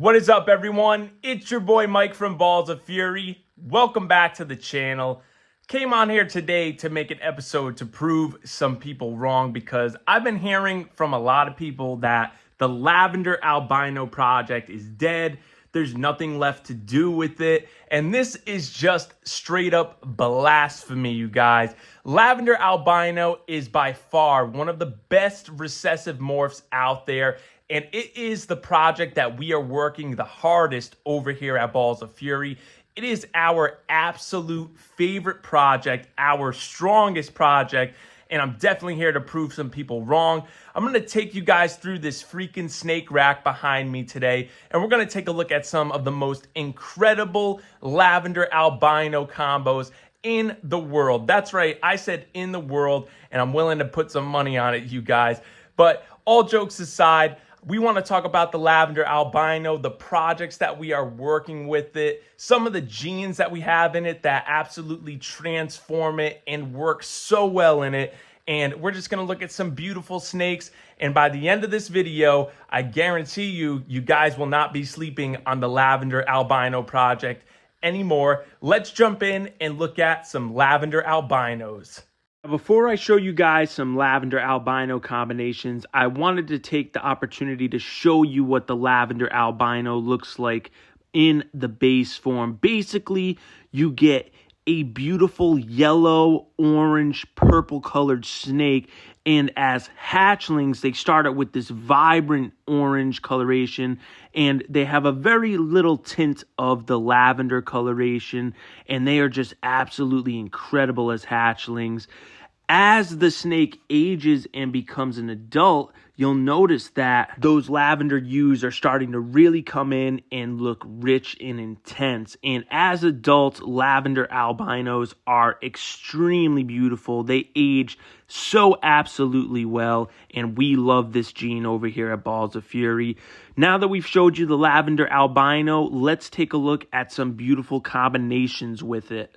What is up, everyone? It's your boy Mike from Balls of Fury. Welcome back to the channel. Came on here today to make an episode to prove some people wrong because I've been hearing from a lot of people that the Lavender Albino project is dead. There's nothing left to do with it. And this is just straight up blasphemy, you guys. Lavender Albino is by far one of the best recessive morphs out there. And it is the project that we are working the hardest over here at Balls of Fury. It is our absolute favorite project, our strongest project, and I'm definitely here to prove some people wrong. I'm going to take you guys through this freaking snake rack behind me today, and we're going to take a look at some of the most incredible Lavender Albino combos in the world. That's right, I said in the world, and I'm willing to put some money on it, you guys. But all jokes aside, we want to talk about the Lavender Albino, the projects that we are working with it, some of the genes that we have in it that absolutely transform it and work so well in it. And we're just going to look at some beautiful snakes. And by the end of this video, I guarantee you, you guys will not be sleeping on the Lavender Albino project anymore. Let's jump in and look at some Lavender Albinos. Before I show you guys some Lavender Albino combinations, I wanted to take the opportunity to show you what the Lavender Albino looks like in the base form. Basically, you get a beautiful yellow, orange, purple colored snake, and as hatchlings, they start out with this vibrant orange coloration, and they have a very little tint of the lavender coloration, and they are just absolutely incredible as hatchlings. As the snake ages and becomes an adult, you'll notice that those lavender hues are starting to really come in and look rich and intense. And as adults, Lavender Albinos are extremely beautiful. They age so absolutely well, and we love this gene over here at Balls of Fury. Now that we've showed you the Lavender Albino, let's take a look at some beautiful combinations with it.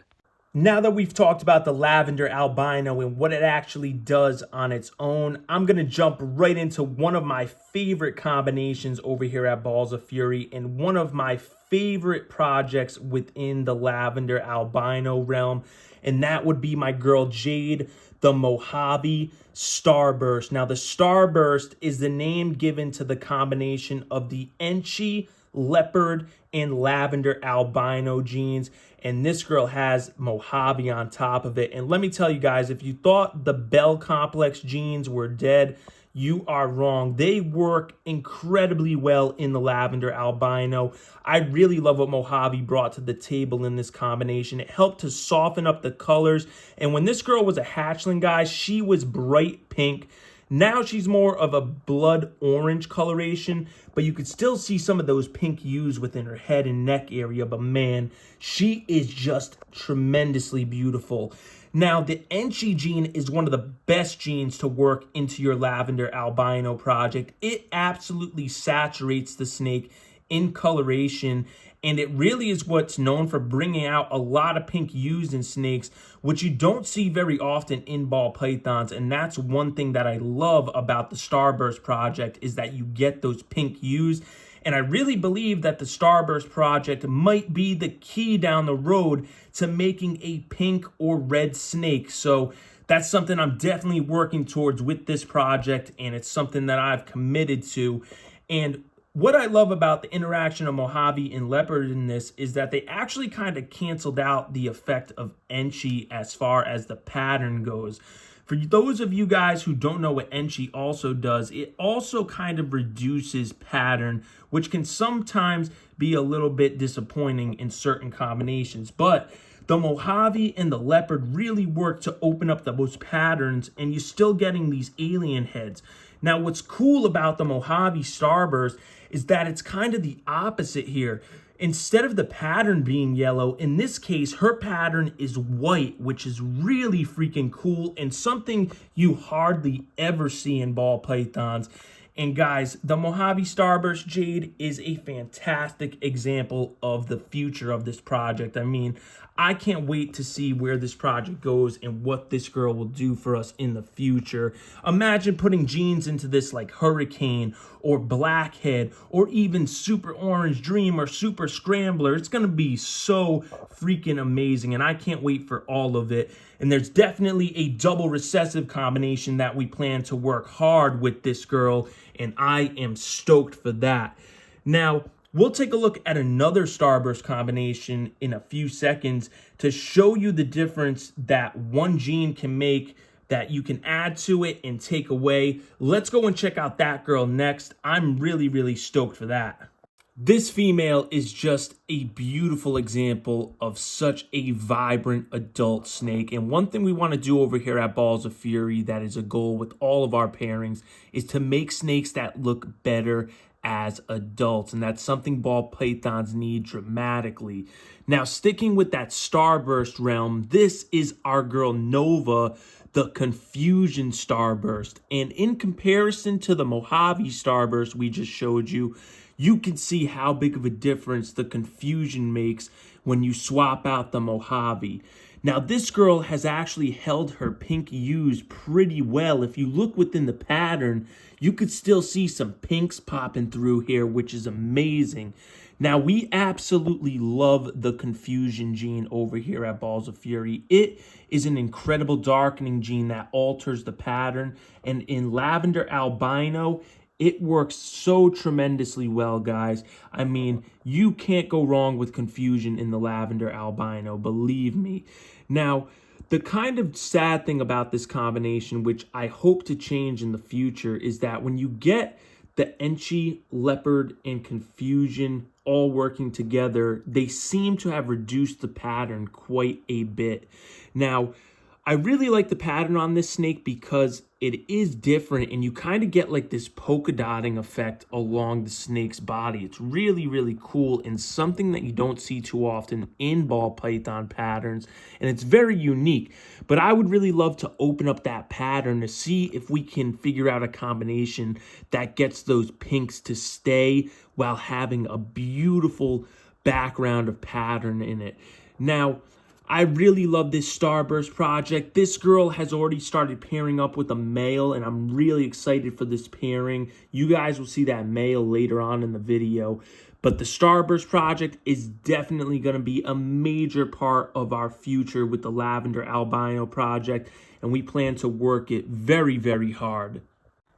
Now that we've talked about the Lavender Albino and what it actually does on its own, I'm going to jump right into one of my favorite combinations over here at Balls of Fury and one of my favorite projects within the Lavender Albino realm, and that would be my girl Jade, the Mojave Starburst. Now, the Starburst is the name given to the combination of the Enchi, Leopard, and Lavender Albino genes, and this girl has Mojave on top of it. And let me tell you guys, if you thought the Bell Complex genes were dead, you are wrong. They work incredibly well in the Lavender Albino. I really love what Mojave brought to the table in this combination. It helped to soften up the colors, and when this girl was a hatchling, guys, she was bright pink. Now she's more of a blood orange coloration, but you could still see some of those pink hues within her head and neck area. But man, she is just tremendously beautiful. Now, the Enchi gene is one of the best genes to work into your Lavender Albino project. It absolutely saturates the snake in coloration, and it really is what's known for bringing out a lot of pink hues in snakes, which you don't see very often in ball pythons. And that's one thing that I love about the Starburst project, is that you get those pink hues. And I really believe that the Starburst project might be the key down the road to making a pink or red snake. So that's something I'm definitely working towards with this project, and it's something that I've committed to. And what I love about the interaction of Mojave and Leopard in this is that they actually kind of canceled out the effect of Enchi as far as the pattern goes. For those of you guys who don't know what Enchi also does, it also kind of reduces pattern, which can sometimes be a little bit disappointing in certain combinations. But the Mojave and the Leopard really work to open up those patterns, and you're still getting these alien heads. Now, what's cool about the Mojave Starburst is that it's kind of the opposite here. Instead of the pattern being yellow, in this case, her pattern is white, which is really freaking cool and something you hardly ever see in ball pythons. And guys, the Mojave Starburst Jade is a fantastic example of the future of this project. I mean, I can't wait to see where this project goes and what this girl will do for us in the future. Imagine putting jeans into this like Hurricane or Blackhead or even Super Orange Dream or Super Scrambler. It's going to be so freaking amazing, and I can't wait for all of it. And there's definitely a double recessive combination that we plan to work hard with this girl, and I am stoked for that. Now, we'll take a look at another Starburst combination in a few seconds to show you the difference that one gene can make, that you can add to it and take away. Let's go and check out that girl next. I'm really stoked for that. This female is just a beautiful example of such a vibrant adult snake. And one thing we want to do over here at Balls of Fury, that is a goal with all of our pairings, is to make snakes that look better as adults. And that's something ball pythons need dramatically. Now, sticking with that Starburst realm, this is our girl Nova, the Confusion Starburst. And in comparison to the Mojave Starburst we just showed you, you can see how big of a difference the Confusion makes when you swap out the Mojave. Now, this girl has actually held her pink hues pretty well. If you look within the pattern, you could still see some pinks popping through here, which is amazing. Now, we absolutely love the Confusion gene over here at Balls of Fury. It is an incredible darkening gene that alters the pattern. And in Lavender Albino, it works so tremendously well, guys. I mean, you can't go wrong with Confusion in the Lavender Albino, believe me. Now, the kind of sad thing about this combination, which I hope to change in the future, is that when you get the Enchi, Leopard, and Confusion all working together, they seem to have reduced the pattern quite a bit. Now, I really like the pattern on this snake because it is different, and you kind of get like this polka dotting effect along the snake's body. It's really cool and something that you don't see too often in ball python patterns, and it's very unique. But I would really love to open up that pattern to see if we can figure out a combination that gets those pinks to stay while having a beautiful background of pattern in it. Now, I really love this Starburst project. This girl has already started pairing up with a male, and I'm really excited for this pairing. You guys will see that male later on in the video. But the Starburst project is definitely going to be a major part of our future with the Lavender Albino project, and we plan to work it very hard.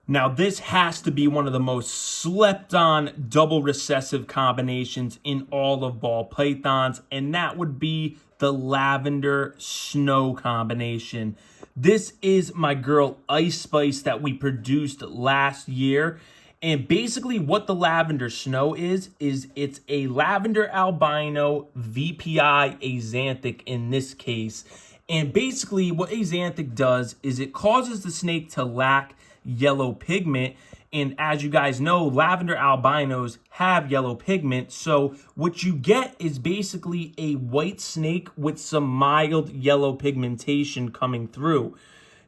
Now, this has to be one of the most slept on double recessive combinations in all of ball pythons, and that would be the Lavender Snow combination. This is my girl Ice Spice that we produced last year. And basically what the Lavender Snow is it's a Lavender Albino VPI axanthic in this case. And basically what axanthic does is it causes the snake to lack yellow pigment. And as you guys know, Lavender Albinos have yellow pigment. So what you get is basically a white snake with some mild yellow pigmentation coming through.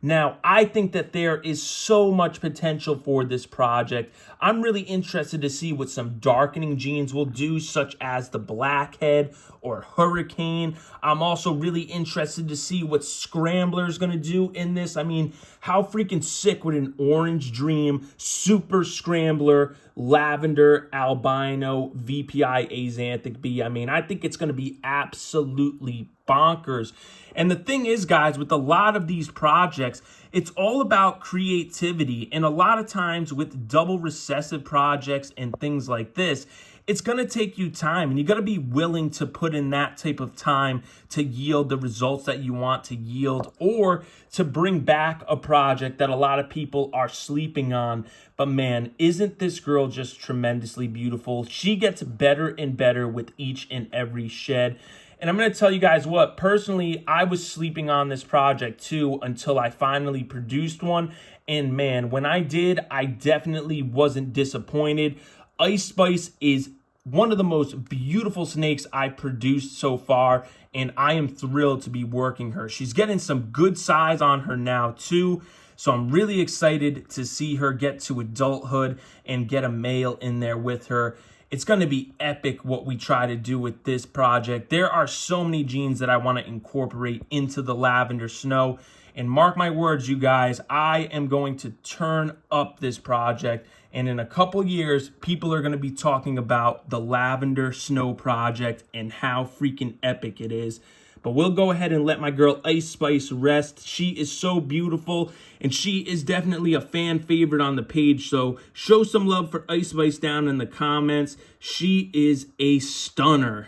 Now, I think that there is so much potential for this project. I'm really interested to see what some darkening genes will do, such as the Blackhead or Hurricane. I'm also really interested to see what Scrambler is going to do in this. I mean, how freaking sick would an Orange Dream, Super Scrambler, Lavender Albino, VPI axanthic be? I mean, I think it's going to be absolutely bonkers. And the thing is, guys, with a lot of these projects, it's all about creativity. And a lot of times with double recessive projects and things like this, it's going to take you time, and you got to be willing to put in that type of time to yield the results that you want to yield, or to bring back a project that a lot of people are sleeping on. But man, isn't this girl just tremendously beautiful? She gets better and better with each and every shed. And I'm going to tell you guys what, personally, I was sleeping on this project too until I finally produced one. And man, when I did, I definitely wasn't disappointed. Ice Spice is one of the most beautiful snakes I've produced so far, and I am thrilled to be working her. She's getting some good size on her now too. So I'm really excited to see her get to adulthood and get a male in there with her. It's going to be epic what we try to do with this project. There are so many genes that I want to incorporate into the Lavender Snow. And mark my words, you guys, I am going to turn up this project. And in a couple years, people are going to be talking about the Lavender Snow project and how freaking epic it is. But we'll go ahead and let my girl Ice Spice rest. She is so beautiful, and she is definitely a fan favorite on the page. So show some love for Ice Spice down in the comments. She is a stunner.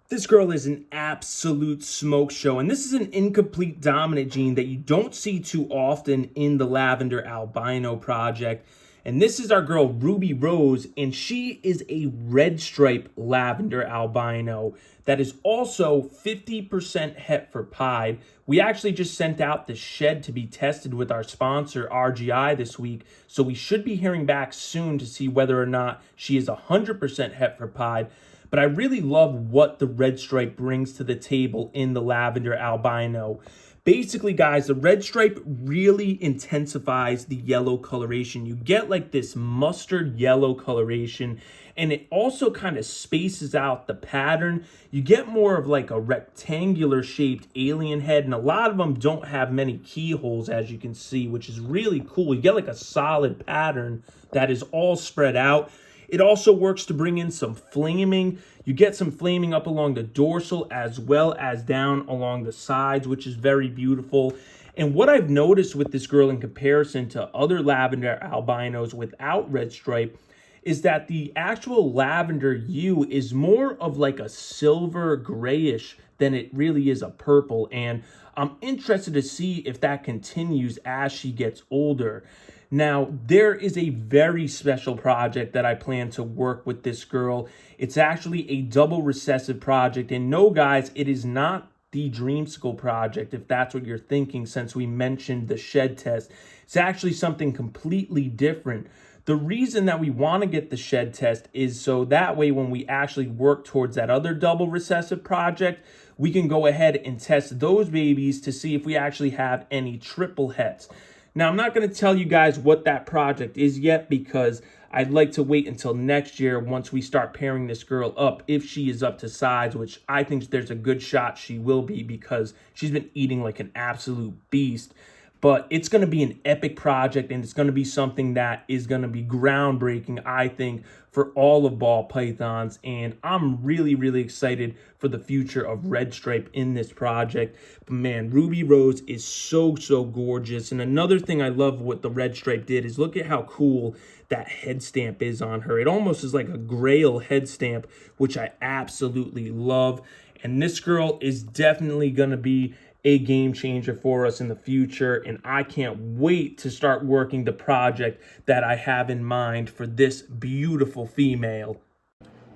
This girl is an absolute smoke show, and this is an incomplete dominant gene that you don't see too often in the Lavender Albino project. And this is our girl Ruby Rose, and she is a red stripe Lavender Albino that is also 50% het for pied. We actually just sent out the shed to be tested with our sponsor RGI this week, so we should be hearing back soon to see whether or not she is 100% het for pied. But I really love what the red stripe brings to the table in the Lavender Albino. Basically, guys, the red stripe really intensifies the yellow coloration. You get like this mustard yellow coloration, and it also kind of spaces out the pattern. You get more of like a rectangular shaped alien head, and a lot of them don't have many keyholes, as you can see, which is really cool. You get like a solid pattern that is all spread out. It also works to bring in some flaming. You get some flaming up along the dorsal as well as down along the sides, which is very beautiful. And what I've noticed with this girl in comparison to other Lavender Albinos without red stripe is that the actual lavender hue is more of like a silver grayish than it really is a purple. And I'm interested to see if that continues as she gets older. Now, there is a very special project that I plan to work with this girl. It's actually a double recessive project. And no, guys, it is not the Dreamsicle project, if that's what you're thinking, since we mentioned the shed test. It's actually something completely different. The reason that we want to get the shed test is so that way when we actually work towards that other double recessive project, we can go ahead and test those babies to see if we actually have any triple hets. Now, I'm not going to tell you guys what that project is yet because I'd like to wait until next year once we start pairing this girl up, if she is up to size, which I think there's a good shot she will be because she's been eating like an absolute beast. But it's going to be an epic project, and it's going to be something that is going to be groundbreaking, I think, for all of ball pythons. And I'm really, really excited for the future of red stripe in this project. But man, Ruby Rose is so, so gorgeous. And another thing I love what the red stripe did is look at how cool that head stamp is on her. It almost is like a grail head stamp, which I absolutely love. And this girl is definitely going to be a game changer for us in the future, and I can't wait to start working the project that I have in mind for this beautiful female.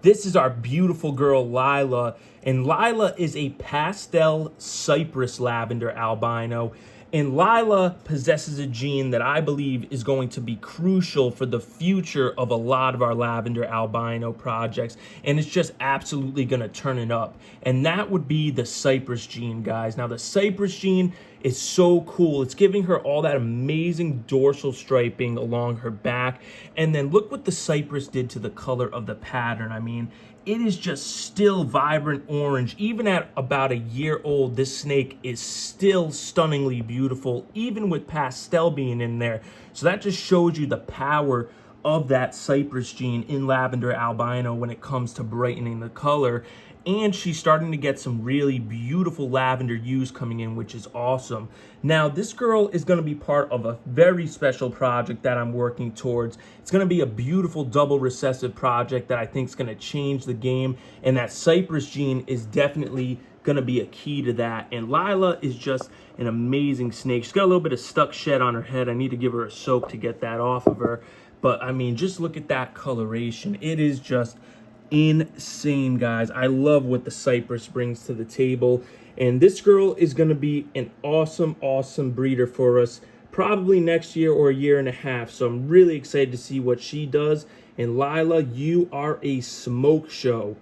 This is our beautiful girl Lyla, and Lyla is a pastel cypress lavender albino. And Lyla possesses a gene that I believe is going to be crucial for the future of a lot of our Lavender Albino projects. And it's just absolutely going to turn it up. And that would be the cypress gene, guys. Now, the cypress gene is so cool. It's giving her all that amazing dorsal striping along her back. And then look what the cypress did to the color of the pattern. I mean, it is just still vibrant orange. Even at about a year old, this snake is still stunningly beautiful, even with pastel being in there. So that just shows you the power of that cypress gene in Lavender Albino when it comes to brightening the color. And she's starting to get some really beautiful lavender hues coming in, which is awesome. Now, this girl is going to be part of a very special project that I'm working towards. It's going to be a beautiful double recessive project that I think is going to change the game. And that cypress gene is definitely going to be a key to that. And Lyla is just an amazing snake. She's got a little bit of stuck shed on her head. I need to give her a soak to get that off of her. But, I mean, just look at that coloration. It is just insane, guys. I love what the cypress brings to the table, and this girl is going to be an awesome breeder for us probably next year or a year and a half. So I'm really excited to see what she does. And Lyla, you are a smoke show.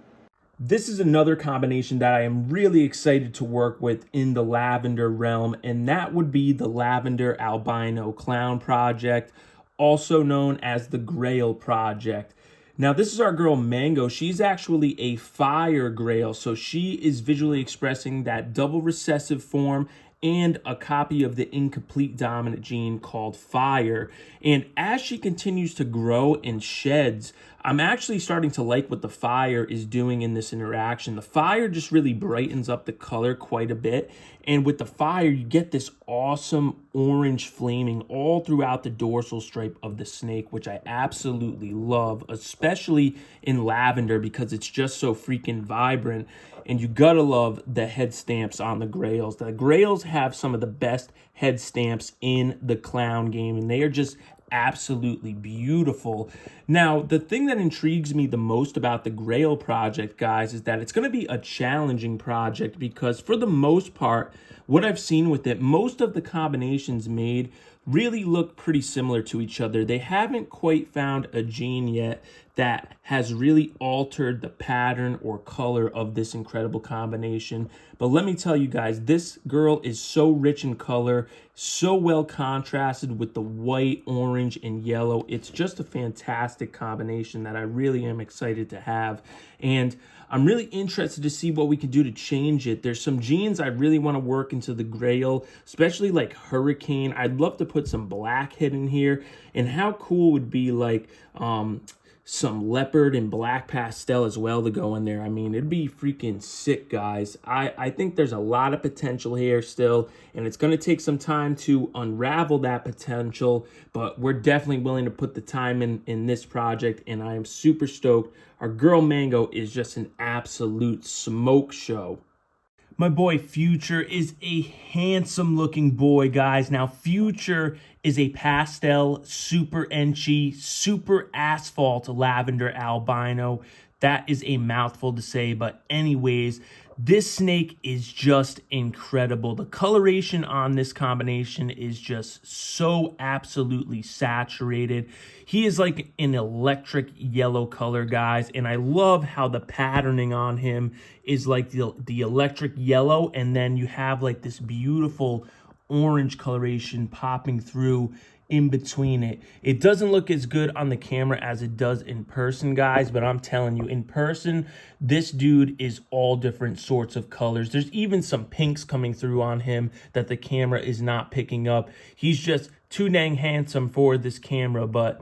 This is another combination that I am really excited to work with in the lavender realm, and that would be the Lavender Albino Clown Project, also known as the Grail Project. Now, this is our girl Mango. She's actually a fire grail, so she is visually expressing that double recessive form and a copy of the incomplete dominant gene called fire. And as she continues to grow and sheds, I'm actually starting to like what the fire is doing in this interaction. The fire just really brightens up the color quite a bit. And with the fire, you get this awesome orange flaming all throughout the dorsal stripe of the snake, which I absolutely love, especially in lavender because it's just so freaking vibrant. And you gotta love the head stamps on the grails. The grails have some of the best head stamps in the clown game, and they are just absolutely beautiful. Now, the thing that intrigues me the most about the Grail project, guys, is that it's going to be a challenging project because for the most part, what I've seen with it, most of the combinations made really look pretty similar to each other. They haven't quite found a gene yet that has really altered the pattern or color of this incredible combination. But let me tell you guys, this girl is so rich in color, so well contrasted with the white, orange, and yellow. It's just a fantastic combination that I really am excited to have. And I'm really interested to see what we can do to change it. There's some genes I really want to work into the Grail, especially like Hurricane. I'd love to put some blackhead in here. And how cool would be like some leopard and black pastel as well to go in there. I mean, it'd be freaking sick, guys. I think there's a lot of potential here still, and it's going to take some time to unravel that potential, but we're definitely willing to put the time in this project, and I am super stoked. Our girl Mango is just an absolute smoke show. My boy Future is a handsome looking boy, guys. Now, Future is a pastel, super enchy, super asphalt lavender albino. That is a mouthful to say, but anyways, this snake is just incredible. The coloration on this combination is just so absolutely saturated. He is like an electric yellow color, guys, and I love how the patterning on him is like the electric yellow, and then you have like this beautiful orange coloration popping through in between it. It doesn't look as good on the camera as it does in person, guys, but I'm telling you, in person, this dude is all different sorts of colors. There's even some pinks coming through on him that the camera is not picking up. He's just too dang handsome for this camera, but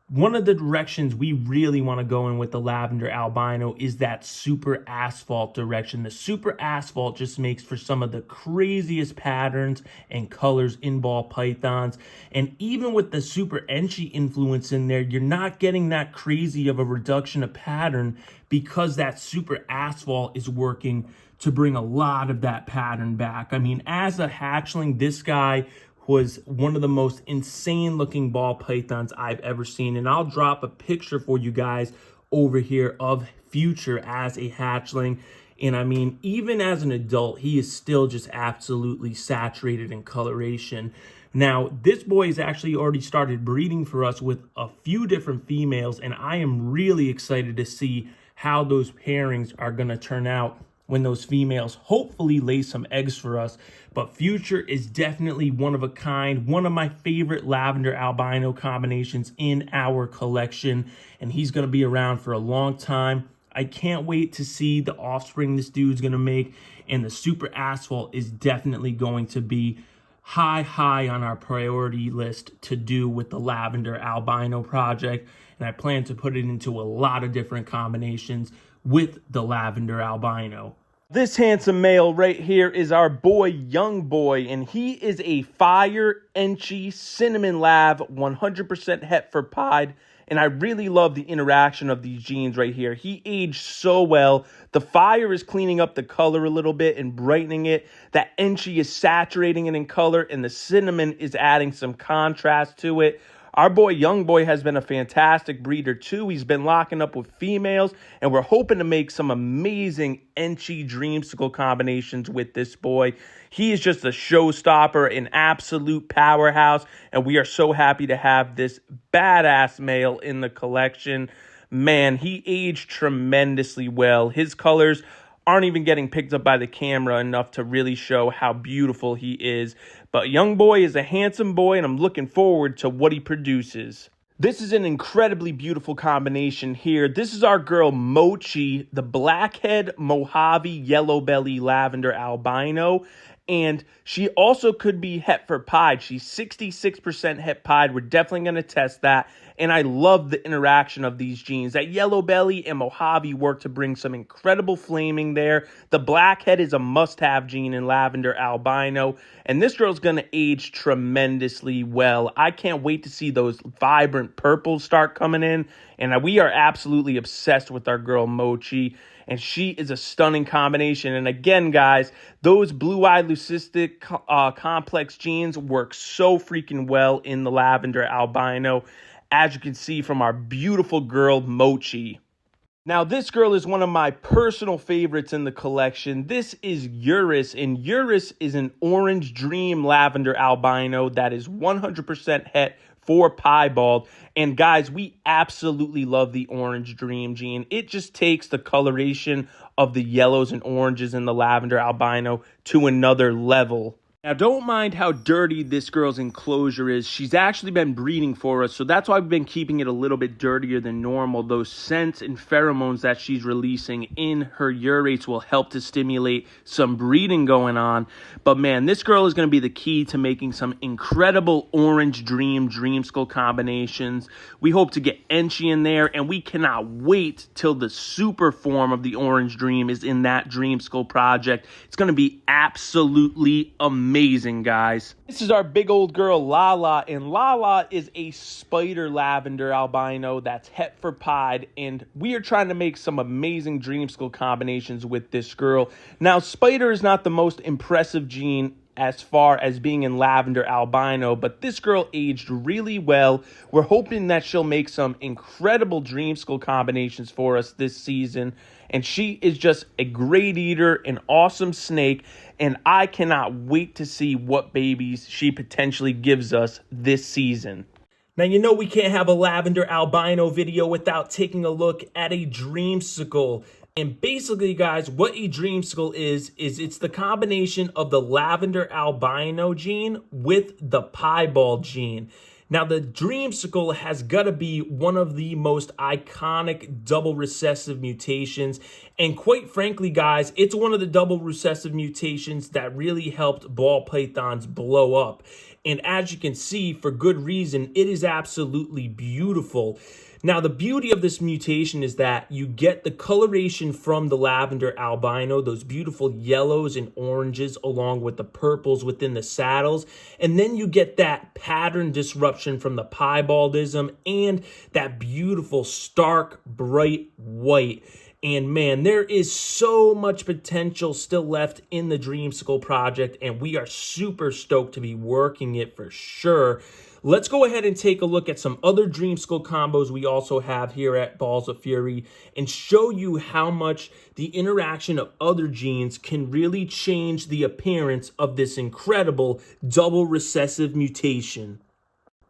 one of the directions we really want to go in with the Lavender Albino is that super asphalt direction. The super asphalt just makes for some of the craziest patterns and colors in ball pythons. And even with the super enchy influence in there, you're not getting that crazy of a reduction of pattern because that super asphalt is working to bring a lot of that pattern back. I mean, as a hatchling, this guy was one of the most insane looking ball pythons I've ever seen. And I'll drop a picture for you guys over here of Future as a hatchling. And I mean, even as an adult, he is still just absolutely saturated in coloration. Now, this boy has actually already started breeding for us with a few different females, and I am really excited to see how those pairings are going to turn out when those females hopefully lay some eggs for us. But Future is definitely one of a kind, one of my favorite Lavender Albino combinations in our collection, and he's going to be around for a long time. I can't wait to see the offspring this dude's going to make, and the Super Asphalt is definitely going to be high on our priority list to do with the Lavender Albino project, and I plan to put it into a lot of different combinations with the Lavender Albino. This handsome male right here is our boy, Young Boy, and he is a fire, enchy, cinnamon lav, 100% Hetford pied, and I really love the interaction of these genes right here. He aged so well. The fire is cleaning up the color a little bit and brightening it. That enchy is saturating it in color, and the cinnamon is adding some contrast to it. Our boy, Young Boy, has been a fantastic breeder, too. He's been locking up with females, and we're hoping to make some amazing enchy Dreamsicle combinations with this boy. He is just a showstopper, an absolute powerhouse, and we are so happy to have this badass male in the collection. man, he aged tremendously well. His colors aren't even getting picked up by the camera enough to really show how beautiful he is. But young boy is a handsome boy, and I'm looking forward to what he produces. This is an incredibly beautiful combination here. This is our girl Mochi, the blackhead Mojave yellow belly lavender albino. And she also could be het for pied. She's 66% het pied. We're definitely going to test that. And I love the interaction of these genes. That yellow belly and Mojave work to bring some incredible flaming there. The blackhead is a must-have gene in lavender albino. And this girl's going to age tremendously well. I can't wait to see those vibrant purples start coming in. And we are absolutely obsessed with our girl Mochi. And she is a stunning combination. And again, guys, those blue-eyed leucistic complex genes work so freaking well in the lavender albino, as you can see from our beautiful girl Mochi. Now, this girl is one of my personal favorites in the collection. This is Urus, and Urus is an orange dream lavender albino that is 100% het for piebald. And guys, we absolutely love the orange dream gene. It just takes the coloration of the yellows and oranges in the lavender albino to another level. Now, don't mind how dirty this girl's enclosure is. She's actually been breeding for us, so that's why we've been keeping it a little bit dirtier than normal. Those scents and pheromones that she's releasing in her urates will help to stimulate some breeding going on. But man, this girl is going to be the key to making some incredible orange dreamsicle combinations. We hope to get Enchi in there, and we cannot wait till the super form of the orange dream is in that dreamsicle project. It's going to be absolutely amazing, guys. This is our big old girl Lyla, and Lyla is a spider lavender albino that's het for pied, and we are trying to make some amazing dreamsicle combinations with this girl. Now, spider is not the most impressive gene as far as being in lavender albino, but this girl aged really well. We're hoping that she'll make some incredible dreamsicle combinations for us this season, and she is just a great eater, an awesome snake, and I cannot wait to see what babies she potentially gives us this season. Now, you know we can't have a lavender albino video without taking a look at a dreamsicle. And basically, guys, what a dreamsicle is it's the combination of the lavender albino gene with the piebald gene. Now, the dreamsicle has got to be one of the most iconic double recessive mutations. And quite frankly, guys, it's one of the double recessive mutations that really helped ball pythons blow up. And as you can see, for good reason, it is absolutely beautiful. Now, the beauty of this mutation is that you get the coloration from the lavender albino, those beautiful yellows and oranges along with the purples within the saddles. And then you get that pattern disruption from the piebaldism and that beautiful, stark, bright white. And man, there is so much potential still left in the Dreamsicle project, and we are super stoked to be working it for sure. Let's go ahead and take a look at some other Dreamsicle combos we also have here at Balls of Fury and show you how much the interaction of other genes can really change the appearance of this incredible double recessive mutation.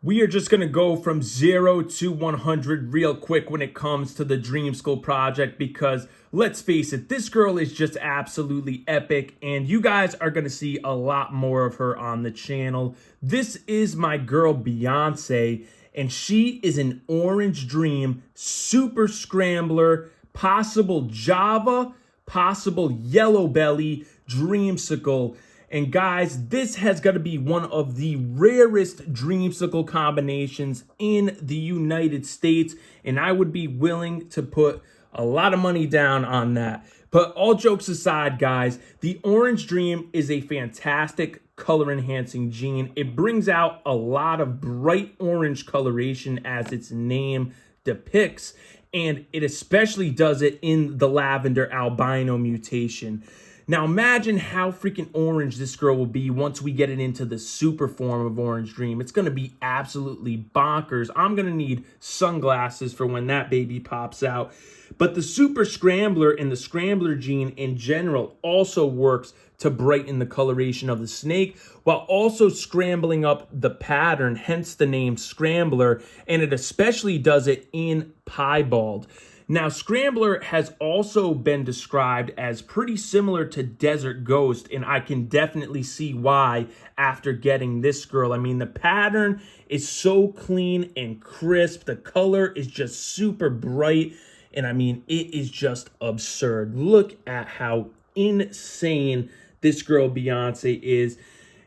We are just going to go from 0 to 100 real quick when it comes to the Dreamsicle project because, let's face it, this girl is just absolutely epic, and you guys are going to see a lot more of her on the channel. This is my girl Beyonce, and she is an orange dream, super scrambler, possible Java, possible yellow belly Dreamsicle. And guys, this has got to be one of the rarest Dreamsicle combinations in the United States. And I would be willing to put a lot of money down on that. But all jokes aside, guys, the Orange Dream is a fantastic color enhancing gene. It brings out a lot of bright orange coloration as its name depicts. And it especially does it in the Lavender Albino mutation. Now imagine how freaking orange this girl will be once we get it into the super form of Orange Dream. It's going to be absolutely bonkers. I'm going to need sunglasses for when that baby pops out. But the Super Scrambler and the Scrambler gene in general also works to brighten the coloration of the snake while also scrambling up the pattern, hence the name Scrambler, and it especially does it in piebald. Now, Scrambler has also been described as pretty similar to Desert Ghost, and I can definitely see why after getting this girl. I mean, the pattern is so clean and crisp. The color is just super bright, and I mean, it is just absurd. Look at how insane this girl Beyonce is.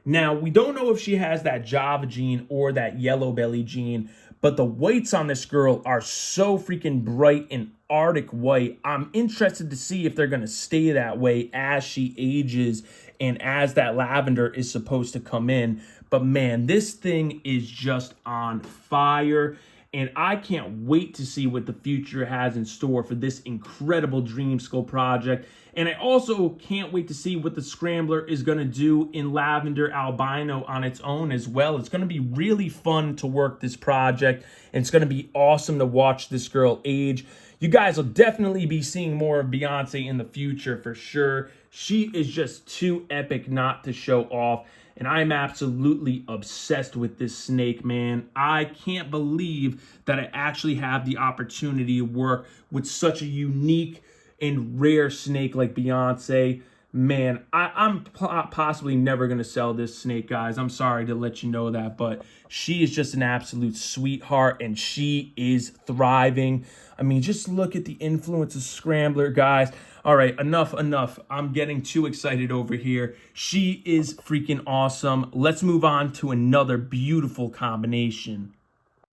Now, we don't know if she has that Java gene or that yellow belly gene, but the whites on this girl are so freaking bright and Arctic white. I'm interested to see if they're going to stay that way as she ages and as that lavender is supposed to come in. But man, this thing is just on fire. And I can't wait to see what the future has in store for this incredible Dreamsicle project. And I also can't wait to see what the Scrambler is going to do in Lavender Albino on its own as well. It's going to be really fun to work this project. And it's going to be awesome to watch this girl age. You guys will definitely be seeing more of Beyonce in the future for sure. She is just too epic not to show off. And I'm absolutely obsessed with this snake, man. I can't believe that I actually have the opportunity to work with such a unique and rare snake like Beyonce. Man, I'm possibly never going to sell this snake, guys. I'm sorry to let you know that, but she is just an absolute sweetheart, and she is thriving. I mean, just look at the influence of Scrambler, guys. All right, enough. I'm getting too excited over here. She is freaking awesome. Let's move on to another beautiful combination.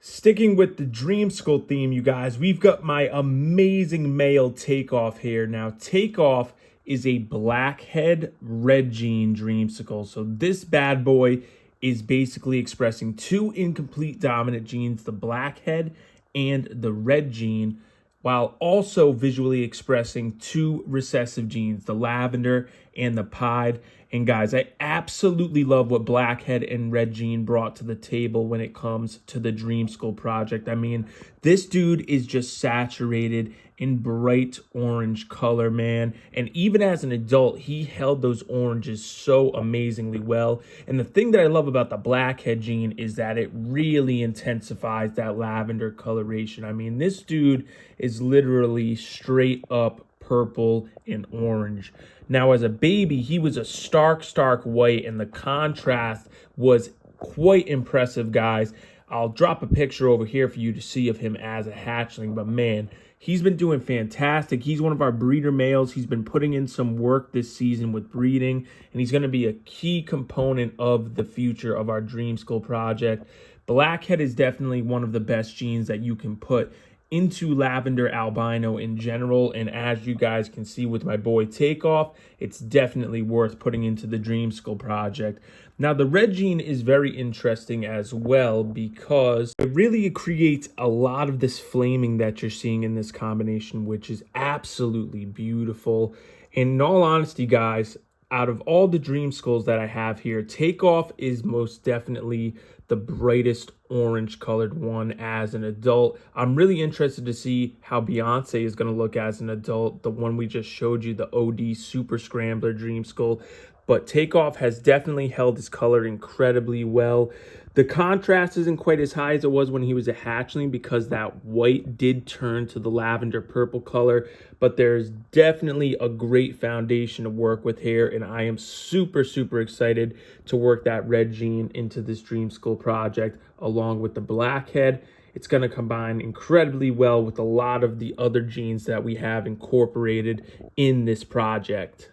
Sticking with the Dreamsicle theme, you guys, we've got my amazing male Takeoff here. Now, Takeoff is a blackhead red gene Dreamsicle. So this bad boy is basically expressing two incomplete dominant genes, the blackhead and the red gene, while also visually expressing two recessive genes, the lavender and the pied. And guys, I absolutely love what blackhead and red gene brought to the table when it comes to the Dreamsicle project. I mean, this dude is just saturated in bright orange color, man. And even as an adult, he held those oranges so amazingly well. And the thing that I love about the blackhead gene is that it really intensifies that lavender coloration. I mean, this dude is literally straight up purple and orange. Now, as a baby, he was a stark white, and the contrast was quite impressive, guys. I'll drop a picture over here for you to see of him as a hatchling, but man, he's been doing fantastic. He's one of our breeder males. He's been putting in some work this season with breeding, and he's going to be a key component of the future of our Dreamsicle project. Blackhead is definitely one of the best genes that you can put into Lavender Albino in general, and as you guys can see with my boy Takeoff, it's definitely worth putting into the Dreamsicle project. Now, the red gene is very interesting as well because it really creates a lot of this flaming that you're seeing in this combination, which is absolutely beautiful. And in all honesty, guys, out of all the Dreamsicles that I have here, Takeoff is most definitely the brightest orange colored one as an adult. I'm really interested to see how Beyonce is going to look as an adult, the one we just showed you, the OD Super Scrambler Dreamsicle. But Takeoff has definitely held his color incredibly well. The contrast isn't quite as high as it was when he was a hatchling because that white did turn to the lavender purple color, but there's definitely a great foundation to work with here, and I am super excited to work that red gene into this Dreamsicle project along with the blackhead. It's going to combine incredibly well with a lot of the other genes that we have incorporated in this project.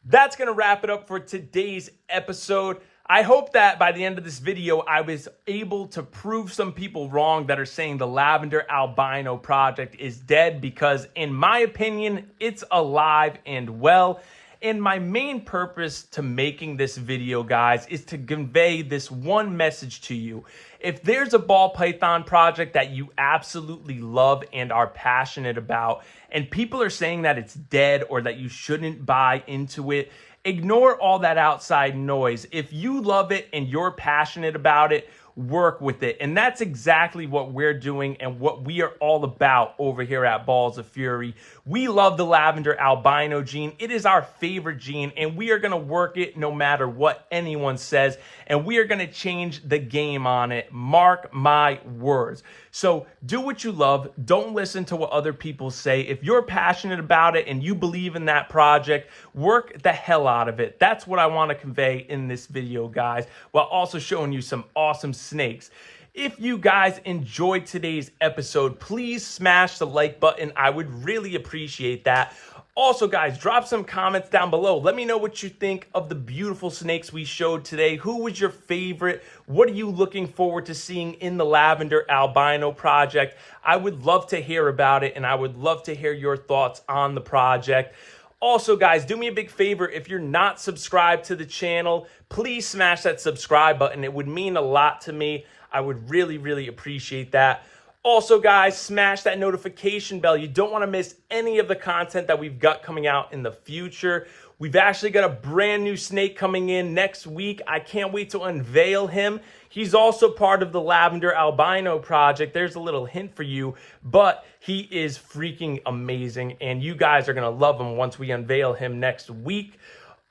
That's going to wrap it up for today's episode. I hope that by the end of this video, I was able to prove some people wrong that are saying the Lavender Albino project is dead, because in my opinion, it's alive and well. And my main purpose to making this video, guys, is to convey this one message to you. If there's a ball python project that you absolutely love and are passionate about, and people are saying that it's dead or that you shouldn't buy into it, ignore all that outside noise. If you love it and you're passionate about it, work with it. And that's exactly what we're doing and what we are all about over here at Balls of Fury. We love the Lavender Albino gene. It is our favorite gene, and we are going to work it no matter what anyone says, and we are going to change the game on it. Mark my words. So do what you love. Don't listen to what other people say. If you're passionate about it and you believe in that project, work the hell out of it. That's what I want to convey in this video, guys, while also showing you some awesome snakes. If you guys enjoyed today's episode, please smash the like button. I would really appreciate that. Also, guys, drop some comments down below. Let me know what you think of the beautiful snakes we showed today. Who was your favorite? What are you looking forward to seeing in the Lavender Albino project? I would love to hear about it, and I would love to hear your thoughts on the project. Also, guys, do me a big favor. If you're not subscribed to the channel, please smash that subscribe button. It would mean a lot to me. I would really, really appreciate that. Also, guys, smash that notification bell. You don't want to miss any of the content that we've got coming out in the future. We've actually got a brand new snake coming in next week. I can't wait to unveil him. He's also part of the Lavender Albino project. There's a little hint for you, but he is freaking amazing, and you guys are going to love him once we unveil him next week.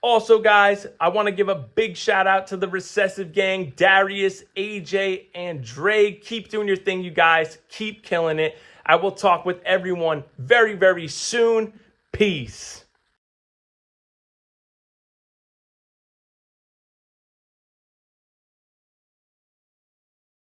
Also, guys, I want to give a big shout out to the Recessive Gang, Darius, AJ, and Dre. Keep doing your thing, you guys. Keep killing it. I will talk with everyone very, very soon. Peace.